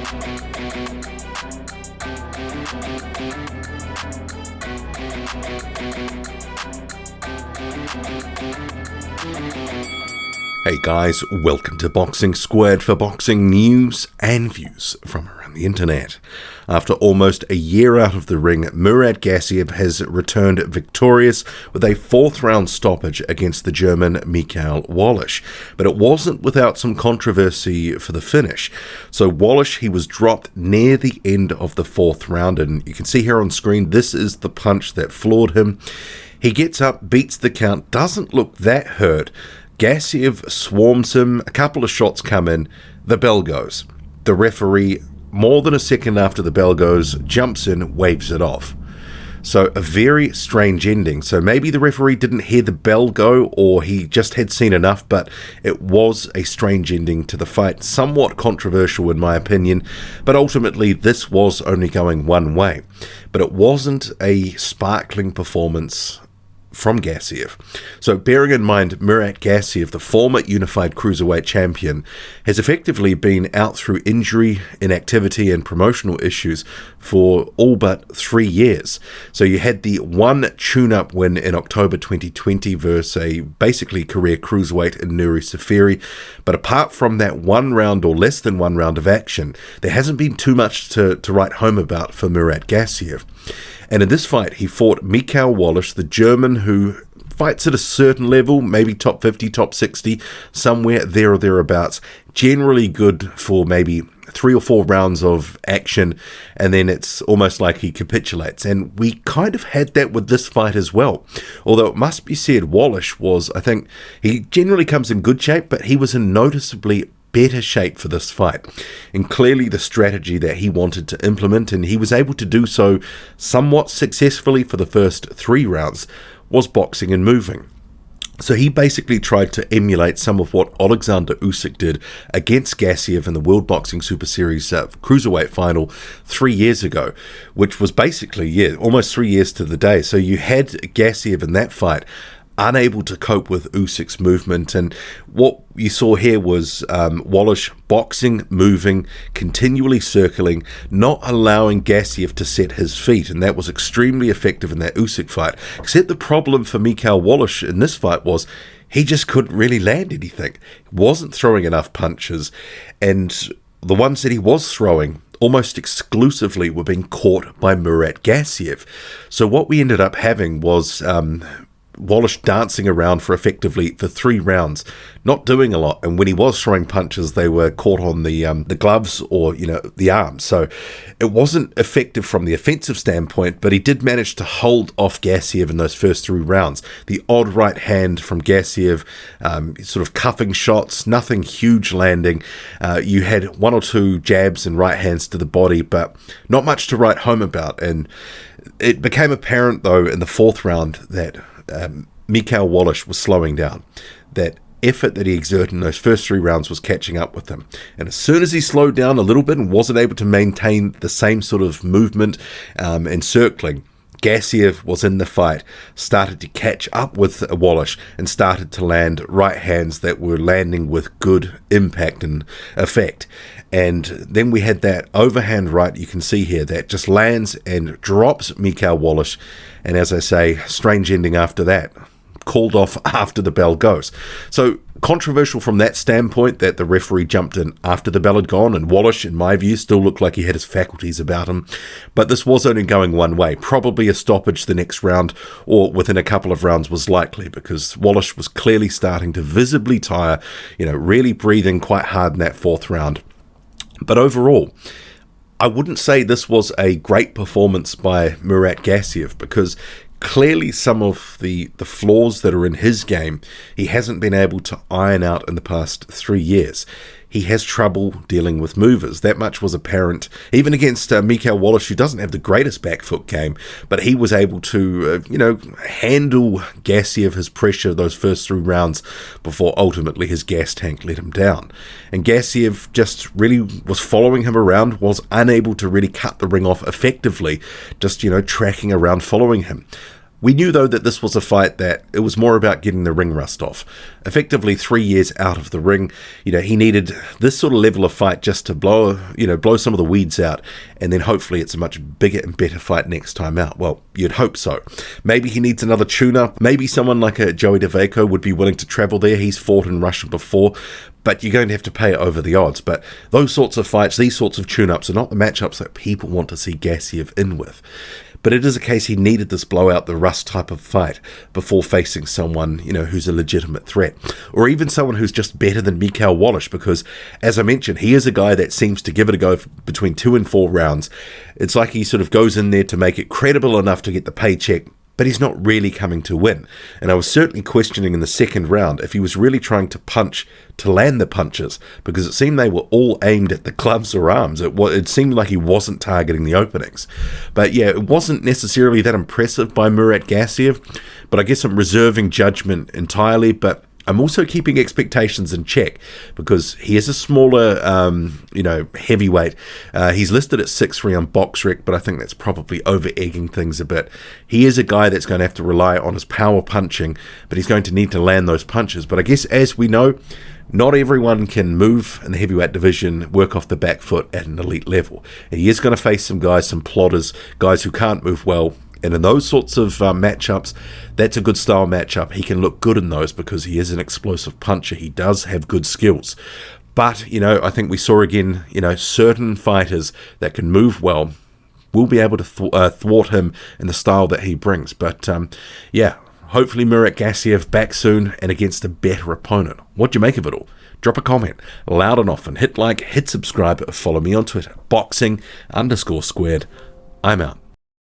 Hey guys, welcome to Boxing Squared for boxing news and views from around the internet. After almost a year out of the ring, Murat Gassiev has returned victorious with a fourth round stoppage against the German Michael Wallisch. But it wasn't without some controversy for the finish. So Wallisch, he was dropped near the end of the fourth round, and you can see here on screen, this is the punch that floored him. He gets up, beats the count, doesn't look that hurt. Gassiev swarms him, a couple of shots come in, the bell goes. The referee, more than a second after the bell goes, jumps in, waves it off. So a very strange ending. So maybe the referee didn't hear the bell go, or he just had seen enough, but it was a strange ending to the fight. Somewhat controversial in my opinion, but ultimately this was only going one way. But it wasn't a sparkling performance from Gassiev. So bearing in mind, Murat Gassiev, the former unified cruiserweight champion, has effectively been out through injury, inactivity and promotional issues for all but 3 years. So you had the one tune-up win in October 2020 versus a basically career cruiserweight in Nuri Safiri, but apart from that one round or less than one round of action, there hasn't been too much to write home about for Murat Gassiev. And in this fight, he fought Michael Wallisch, the German who fights at a certain level, maybe top 50, top 60, somewhere there or thereabouts. Generally good for maybe 3 or 4 rounds of action, and then it's almost like he capitulates. And we kind of had that with this fight as well. Although it must be said, Wallisch was, I think, he generally comes in good shape, but he was in noticeably better shape for this fight, and clearly the strategy that he wanted to implement, and he was able to do so somewhat successfully for the first 3 rounds, was boxing and moving. So he basically tried to emulate some of what Alexander Usyk did against Gassiev in the World Boxing Super Series cruiserweight final 3 years ago, which was basically, almost 3 years to the day. So you had Gassiev in that fight unable to cope with Usyk's movement, and what you saw here was Wallisch boxing, moving, continually circling, not allowing Gassiev to set his feet, and that was extremely effective in that Usyk fight. Except the problem for Michael Wallisch in this fight was he just couldn't really land anything. He wasn't throwing enough punches, and the ones that he was throwing almost exclusively were being caught by Murat Gassiev. So what we ended up having was Wallisch dancing around for 3 rounds, not doing a lot, and when he was throwing punches, they were caught on the gloves or the arms. So it wasn't effective from the offensive standpoint, but he did manage to hold off Gassiev in those first 3 rounds. The odd right hand from Gassiev, sort of cuffing shots, nothing huge landing. You had 1 or 2 jabs and right hands to the body, but not much to write home about. And it became apparent though in the 4th round that Michael Wallisch was slowing down. That effort that he exerted in those first 3 rounds was catching up with him. And as soon as he slowed down a little bit and wasn't able to maintain the same sort of movement and circling, Gassiev was in the fight, started to catch up with Wallisch and started to land right hands that were landing with good impact and effect. And then we had that overhand right, you can see here, that just lands and drops Michael Wallisch. And as I say, strange ending after that. Called off after the bell goes. So controversial from that standpoint that the referee jumped in after the bell had gone, and Wallisch, in my view, still looked like he had his faculties about him. But this was only going one way. Probably a stoppage the next round or within a couple of rounds was likely, because Wallisch was clearly starting to visibly tire, really breathing quite hard in that 4th round. But overall, I wouldn't say this was a great performance by Murat Gassiev, because clearly some of the flaws that are in his game, he hasn't been able to iron out in the past 3 years. He has trouble dealing with movers. That much was apparent even against Michael Wallisch, who doesn't have the greatest back foot game, but he was able to, handle Gassiev, his pressure those first 3 rounds before ultimately his gas tank let him down. And Gassiev just really was following him around, was unable to really cut the ring off effectively, just, tracking around, following him. We knew, though, that this was a fight that it was more about getting the ring rust off. Effectively 3 years out of the ring, he needed this sort of level of fight just to blow some of the weeds out, and then hopefully it's a much bigger and better fight next time out. Well, you'd hope so. Maybe he needs another tune-up. Maybe someone like a Joey DeVaco would be willing to travel there. He's fought in Russia before, but you're going to have to pay over the odds. But those sorts of fights, these sorts of tune-ups are not the matchups that people want to see Gassiev in with. But it is a case he needed this blow-out the rust type of fight before facing someone, who's a legitimate threat. Or even someone who's just better than Michael Wallisch, because, as I mentioned, he is a guy that seems to give it a go between 2 and 4 rounds. It's like he sort of goes in there to make it credible enough to get the paycheck, but he's not really coming to win. And I was certainly questioning in the second round if he was really trying to punch to land the punches, because it seemed they were all aimed at the gloves or arms. It seemed like he wasn't targeting the openings. But yeah, it wasn't necessarily that impressive by Murat Gassiev, but I guess I'm reserving judgment entirely, but I'm also keeping expectations in check because he is a smaller, heavyweight. He's listed at 6'3" on BoxRec, but I think that's probably over-egging things a bit. He is a guy that's going to have to rely on his power punching, but he's going to need to land those punches. But I guess, as we know, not everyone can move in the heavyweight division, work off the back foot at an elite level. And he is going to face some guys, some plotters, guys who can't move well. And in those sorts of matchups, that's a good style matchup. He can look good in those because he is an explosive puncher. He does have good skills. But, I think we saw again, certain fighters that can move well will be able to thwart him in the style that he brings. But, hopefully Murat Gassiev back soon and against a better opponent. What do you make of it all? Drop a comment loud and often. Hit like, hit subscribe, follow me on Twitter. Boxing_squared. I'm out.